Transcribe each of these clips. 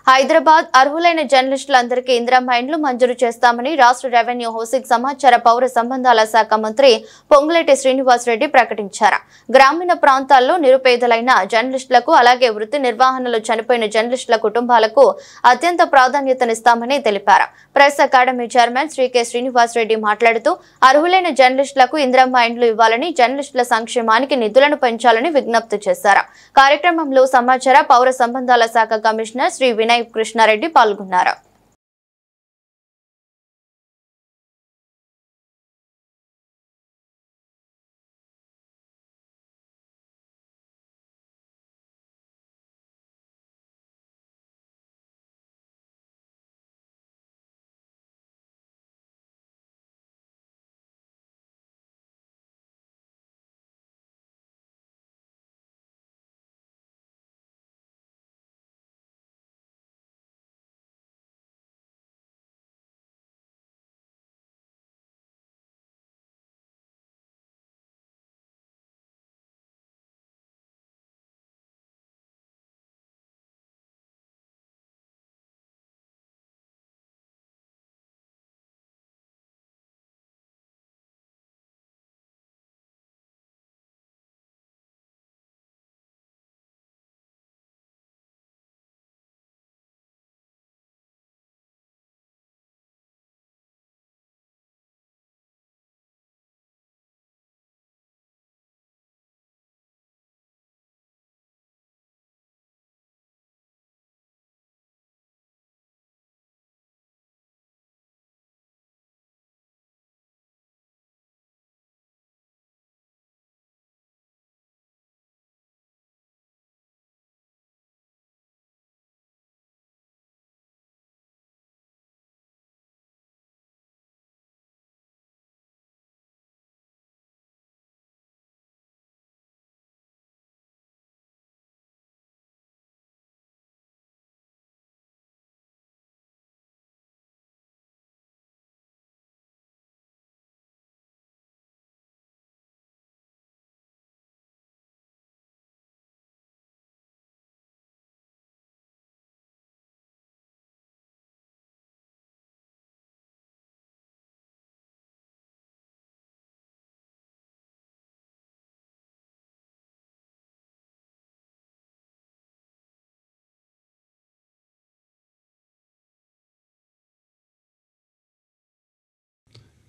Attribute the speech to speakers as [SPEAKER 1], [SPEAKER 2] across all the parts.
[SPEAKER 1] హైదరాబాద్ అర్హులైన జర్నలిస్టులందరికీ ఇందిరమ్మ ఇండ్లు మంజూరు చేస్తామని రాష్ట్ర రెవెన్యూ హౌసింగ్ సమాచార పౌర సంబంధాల శాఖ మంత్రి పొంగులేటి శ్రీనివాసరెడ్డి ప్రకటించారు. గ్రామీణ ప్రాంతాల్లో నిరుపేదలైన జర్నలిస్టులకు అలాగే వృత్తి నిర్వహణలో చనిపోయిన జర్నలిస్టుల కుటుంబాలకు అత్యంత ప్రాధాన్యతనిస్తామని తెలిపారు. Press academy chairman Shri K. Srinivas Reddy మాట్లాడుతూ అర్హులైన జర్నలిస్టులకు ఇందిరమ్మ ఇండ్లు ఇవ్వాలని, జర్నలిస్టుల సంక్షేమానికి నిధులను పెంచాలని విజ్ఞప్తి చేశారు. కార్యక్రమంలో సమాచార పౌర సంబంధాల శాఖ కమిషనర్ శ్రీ వినయ్ కృష్ణారెడ్డి పాల్గొన్నారు.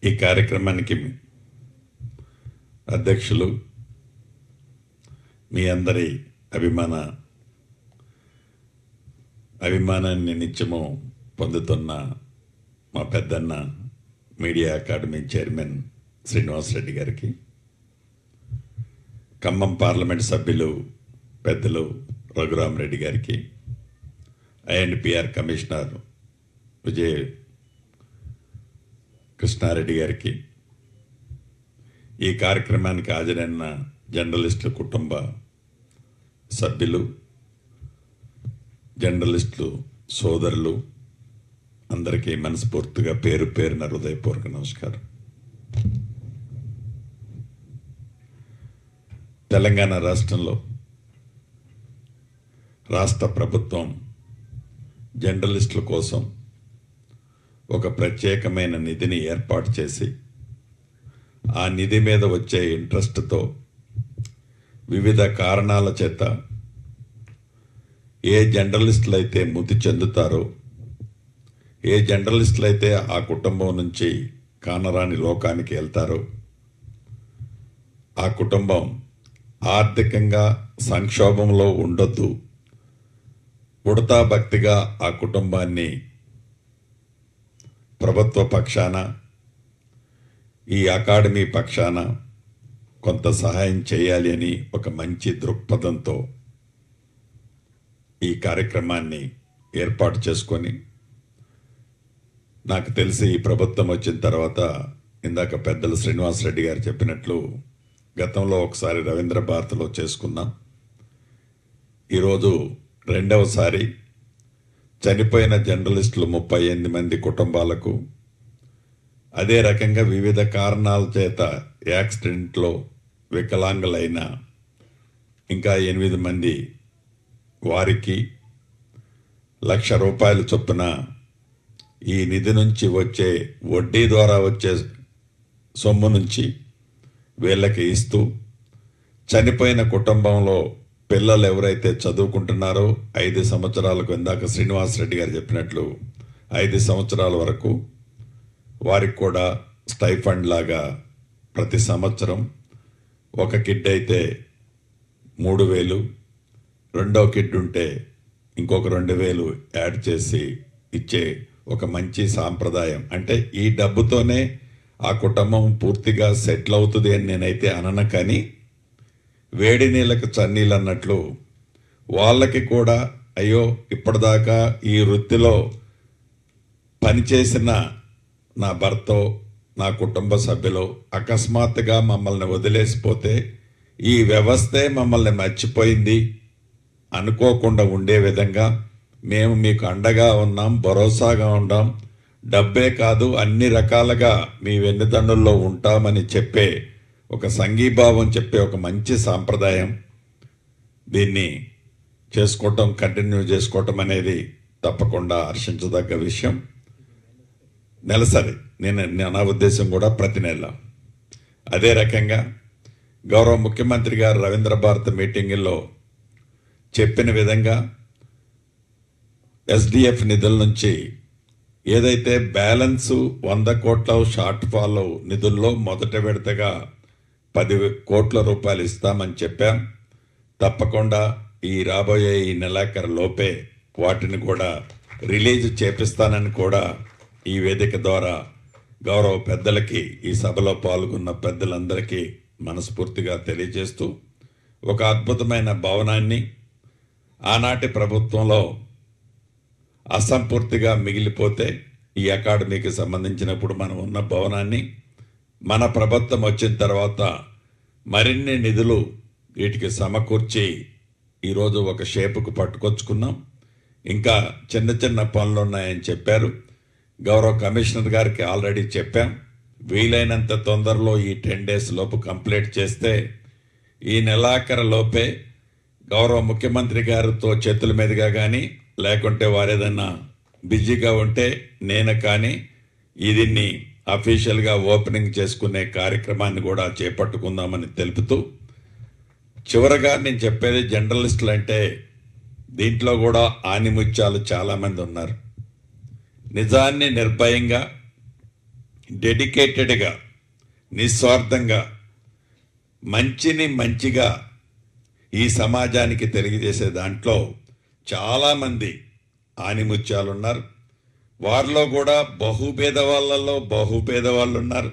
[SPEAKER 2] ఈ కార్యక్రమానికి అధ్యక్షులు, మీ అందరి అభిమానాన్ని నిత్యము పొందుతున్న మా పెద్దన్న మీడియా అకాడమీ చైర్మన్ శ్రీనివాసరెడ్డి గారికి, ఖమ్మం పార్లమెంట్ సభ్యులు పెద్దలు రఘురామరెడ్డి గారికి, ఐఎండ్పిఆర్ కమిషనర్ విజయ్ కృష్ణారెడ్డి గారికి, ఈ కార్యక్రమానికి హాజరైన జర్నలిస్టుల కుటుంబ సభ్యులు, జర్నలిస్టులు సోదరులు అందరికీ మనస్ఫూర్తిగా పేరు పేరున హృదయపూర్వక నమస్కారం. తెలంగాణ రాష్ట్రంలో రాష్ట్ర ప్రభుత్వం జర్నలిస్టుల కోసం ఒక ప్రత్యేకమైన నిధిని ఏర్పాటు చేసి, ఆ నిధి మీద వచ్చే ఇంట్రెస్ట్తో వివిధ కారణాల చేత ఏ జర్నలిస్టులు అయితే మృతి చెందుతారో, ఏ జర్నలిస్టులు అయితే ఆ కుటుంబం నుంచి కానరాని లోకానికి వెళ్తారో, ఆ కుటుంబం ఆర్థికంగా సంక్షోభంలో ఉండొద్దు, ఉడతా భక్తిగా ఆ కుటుంబాన్ని ప్రభుత్వ పక్షాన, ఈ అకాడమీ పక్షాన కొంత సహాయం చేయాలి అని ఒక మంచి దృక్పథంతో ఈ కార్యక్రమాన్ని ఏర్పాటు చేసుకొని, నాకు తెలిసి ఈ ప్రభుత్వం వచ్చిన తర్వాత ఇందాక పెద్దలు శ్రీనివాసరెడ్డి గారు చెప్పినట్లు గతంలో ఒకసారి రవీంద్ర భారతిలో చేసుకున్నాం. ఈరోజు రెండవసారి చనిపోయిన జర్నలిస్టులు 38 మంది కుటుంబాలకు, అదే రకంగా వివిధ కారణాల చేత యాక్సిడెంట్లో వికలాంగులైన ఇంకా 8 మంది వారికి రూపాయల చొప్పున ఈ నిధి నుంచి వచ్చే వడ్డీ ద్వారా వచ్చే సొమ్ము నుంచి వీళ్ళకి ఇస్తూ చనిపోయిన కుటుంబంలో పిల్లలు ఎవరైతే చదువుకుంటున్నారో 5 సంవత్సరాలకు, ఇందాక శ్రీనివాసరెడ్డి గారు చెప్పినట్లు 5 సంవత్సరాల వరకు వారికి కూడా స్టైఫండ్ లాగా ప్రతి సంవత్సరం ఒక కిడ్ అయితే 3,000, రెండో కిడ్ ఉంటే ఇంకొక 2,000 యాడ్ చేసి ఇచ్చే ఒక మంచి సాంప్రదాయం. అంటే ఈ డబ్బుతోనే ఆ కుటుంబం పూర్తిగా సెటిల్ అవుతుంది అని నేనైతే అనను, కానీ వేడి నీళ్ళకు చన్నీళ్ళు అన్నట్లు వాళ్ళకి కూడా అయ్యో ఇప్పటిదాకా ఈ వృత్తిలో పనిచేసిన నా భర్తో నా కుటుంబ సభ్యులు అకస్మాత్తుగా మమ్మల్ని వదిలేసిపోతే ఈ వ్యవస్థే మమ్మల్ని మర్చిపోయింది అనుకోకుండా ఉండే విధంగా మేము మీకు అండగా ఉన్నాం, భరోసాగా ఉన్నాం, డబ్బే కాదు అన్ని రకాలుగా మీ వెన్నుదన్నుల్లో ఉంటామని చెప్పే ఒక సంఘీభావం చెప్పే ఒక మంచి సాంప్రదాయం. దీన్ని చేసుకోవటం, కంటిన్యూ చేసుకోవటం అనేది తప్పకుండా హర్షించదగ్గ విషయం. నెలసరి నా ఉద్దేశం కూడా ప్రతి నెల. అదే రకంగా గౌరవ ముఖ్యమంత్రి గారు రవీంద్ర భారతి మీటింగుల్లో చెప్పిన విధంగా SDF నిధుల నుంచి ఏదైతే బ్యాలెన్సు 100 కోట్ల షార్ట్ ఫాల్ నిధుల్లో మొదటి విడతగా 10 కోట్ల రూపాయలు ఇస్తామని చెప్పాం. తప్పకుండా ఈ రాబోయే ఈ నెలాఖరు లోపే వాటిని కూడా రిలీజ్ చేపిస్తానని కూడా ఈ వేదిక ద్వారా గౌరవ పెద్దలకి, ఈ సభలో పాల్గొన్న పెద్దలందరికీ మనస్ఫూర్తిగా తెలియజేస్తూ, ఒక అద్భుతమైన భవనాన్ని ఆనాటి ప్రభుత్వంలో అసంపూర్తిగా మిగిలిపోతే ఈ అకాడమీకి సంబంధించినప్పుడు మనం ఉన్న భవనాన్ని మన ప్రభుత్వం వచ్చిన తర్వాత మరిన్ని నిధులు వీటికి సమకూర్చి ఈరోజు ఒక షేపుకు పట్టుకొచ్చుకున్నాం. ఇంకా చిన్న చిన్న పనులు ఉన్నాయని చెప్పారు. గౌరవ కమిషనర్ గారికి ఆల్రెడీ చెప్పాం. వీలైనంత తొందరలో ఈ 10 days లోపు కంప్లీట్ చేస్తే ఈ నెలాఖరు లోపే గౌరవ ముఖ్యమంత్రి గారితో చేతుల మీదుగా కానీ, లేకుంటే వారేదన్నా బిజీగా ఉంటే నేను కానీ దీన్ని అఫీషియల్గా ఓపెనింగ్ చేసుకునే కార్యక్రమాన్ని కూడా చేపట్టుకుందామని తెలుపుతూ, చివరగా నేను చెప్పేది, జర్నలిస్టులు అంటే దీంట్లో కూడా ఆనిముత్యాలు చాలామంది ఉన్నారు. నిజాన్ని నిర్భయంగా, డెడికేటెడ్గా, నిస్వార్థంగా, మంచిని మంచిగా ఈ సమాజానికి తెలియజేసే దాంట్లో చాలామంది ఆనిముత్యాలు ఉన్నారు. వారిలో కూడా బహుపేదవాళ్ళు ఉన్నారు.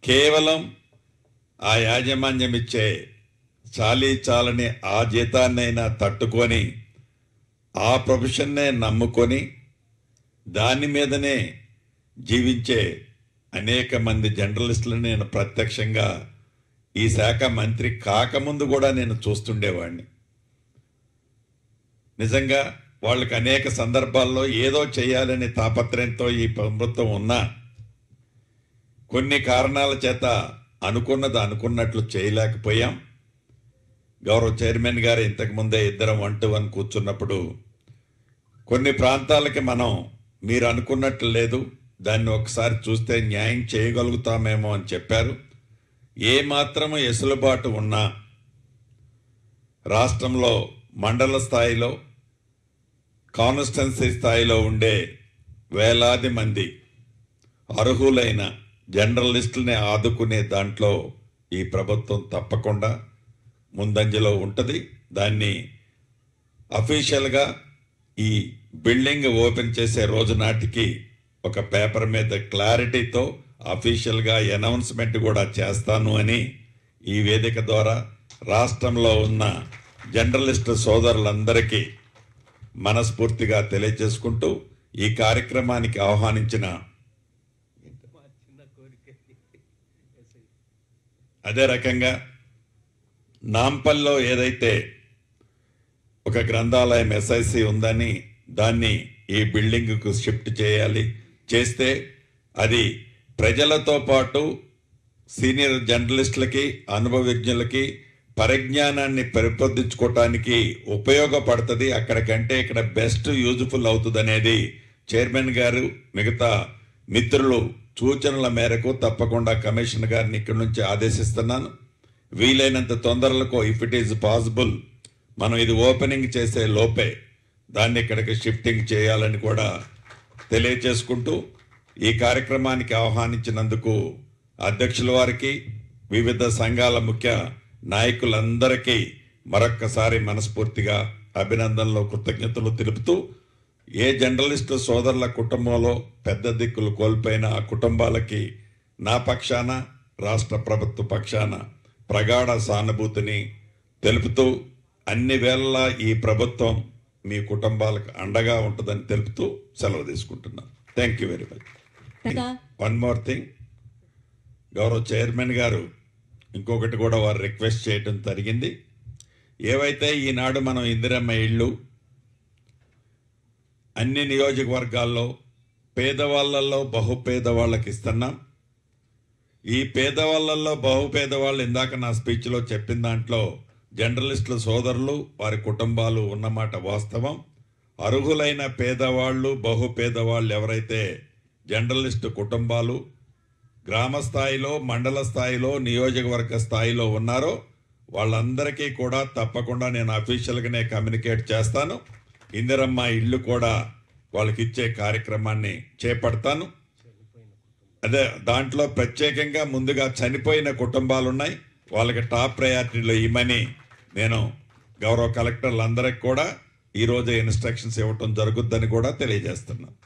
[SPEAKER 2] కేవలం ఆ యాజమాన్యం ఇచ్చే చాలని ఆ జీతాన్నైనా తట్టుకొని ఆ ప్రొఫెషన్నే నమ్ముకొని దాని మీదనే జీవించే అనేక మంది జర్నలిస్టులను నేను ప్రత్యక్షంగా ఈ శాఖ మంత్రి కాకముందు కూడా నేను చూస్తుండేవాడిని. నిజంగా వాళ్ళకి అనేక సందర్భాల్లో ఏదో చేయాలనే తాపత్రయంతో ఈ ప్రభుత్వం ఉన్నా కొన్ని కారణాల చేత అనుకున్నది అనుకున్నట్లు చేయలేకపోయాం. గౌరవ చైర్మన్ గారు ఇంతకుముందే ఇద్దరం 1-1 కూర్చున్నప్పుడు కొన్ని ప్రాంతాలకి మనం మీరు అనుకున్నట్లు లేదు, దాన్ని ఒకసారి చూస్తే న్యాయం చేయగలుగుతామేమో అని చెప్పారు. ఏమాత్రము ఎసులుబాటు ఉన్నా రాష్ట్రంలో మండల స్థాయిలో, కాన్స్టిట్యున్సీ స్థాయిలో ఉండే వేలాది మంది అర్హులైన జర్నలిస్టుల్ని ఆదుకునే దాంట్లో ఈ ప్రభుత్వం తప్పకుండా ముందంజలో ఉంటుంది. దాన్ని అఫీషియల్గా ఈ బిల్డింగ్ ఓపెన్ చేసే రోజు నాటికి ఒక పేపర్ మీద క్లారిటీతో అఫీషియల్గా అనౌన్స్మెంట్ కూడా చేస్తాను అని ఈ వేదిక ద్వారా రాష్ట్రంలో ఉన్న జర్నలిస్టు సోదరులందరికీ మనస్ఫూర్తిగా తెలియజేసుకుంటూ, ఈ కార్యక్రమానికి ఆహ్వానించిన అదే రకంగా నాంపల్లో ఏదైతే ఒక గ్రంథాలయం SIC ఉందని దాన్ని ఈ బిల్డింగ్కు షిఫ్ట్ చేస్తే అది ప్రజలతో పాటు సీనియర్ జర్నలిస్టులకి, అనుభవజ్ఞులకి, పరిజ్ఞానాన్ని పెంపొందించుకోవటానికి ఉపయోగపడుతుంది. అక్కడికంటే ఇక్కడ బెస్ట్ యూజ్ఫుల్ అవుతుంది అనేది చైర్మన్ గారు మిగతా మిత్రులు సూచనల మేరకు తప్పకుండా కమిషనర్ గారిని ఇక్కడి నుంచి ఆదేశిస్తున్నాను. వీలైనంత తొందరలో ఇఫ్ ఇట్ ఈజ్ పాసిబుల్ మనం ఇది ఓపెనింగ్ చేసే లోపే దాన్ని ఇక్కడికి షిఫ్టింగ్ చేయాలని కూడా తెలియచేసుకుంటూ ఈ కార్యక్రమానికి ఆహ్వానించినందుకు అధ్యక్షుల వారికి వివిధ సంఘాల ముఖ్య నాయకులందరికీ మరొక్కసారి మనస్ఫూర్తిగా అభినందనలు కృతజ్ఞతలు తెలుపుతూ ఏ జర్నలిస్టు సోదరుల కుటుంబంలో పెద్ద దిక్కులు కోల్పోయిన ఆ కుటుంబాలకి నా పక్షాన రాష్ట్ర ప్రభుత్వ పక్షాన ప్రగాఢ సానుభూతిని తెలుపుతూ అన్ని వేళలా ఈ ప్రభుత్వం మీ కుటుంబాలకు అండగా ఉంటుందని తెలుపుతూ సెలవు తీసుకుంటున్నాను. Thank you very much. One more thing, గౌరవ చైర్మన్ గారు ఇంకొకటి కూడా వారు రిక్వెస్ట్ చేయడం జరిగింది. ఏవైతే ఈనాడు మనం ఇందిరమ్మ ఇళ్ళు అన్ని నియోజకవర్గాల్లో పేదవాళ్ళల్లో బహుపేదవాళ్ళకి ఇస్తున్నాం. ఈ పేదవాళ్ళల్లో బహుపేదవాళ్ళు ఇందాక నా స్పీచ్లో చెప్పిన దాంట్లో జర్నలిస్టుల సోదరులు వారి కుటుంబాలు ఉన్నమాట వాస్తవం. అర్హులైన పేదవాళ్ళు బహుపేదవాళ్ళు ఎవరైతే జర్నలిస్టు కుటుంబాలు గ్రామ స్థాయిలో మండల స్థాయిలో నియోజకవర్గ స్థాయిలో ఉన్నారో వాళ్ళందరికీ కూడా తప్పకుండా నేను అఫీషియల్గానే కమ్యూనికేట్ చేస్తాను. ఇందిరమ్మ ఇళ్ళు కూడా వాళ్ళకి ఇచ్చే కార్యక్రమాన్ని చేపడతాను. అదే దాంట్లో ప్రత్యేకంగా ముందుగా చనిపోయిన కుటుంబాలు ఉన్నాయి, వాళ్ళకి టాప్ ప్రయారిటీలో ఇవ్వమని నేను గౌరవ కలెక్టర్లందరికీ కూడా ఈరోజు ఇన్స్ట్రక్షన్స్ ఇవ్వటం జరుగుద్దని కూడా తెలియజేస్తున్నాను.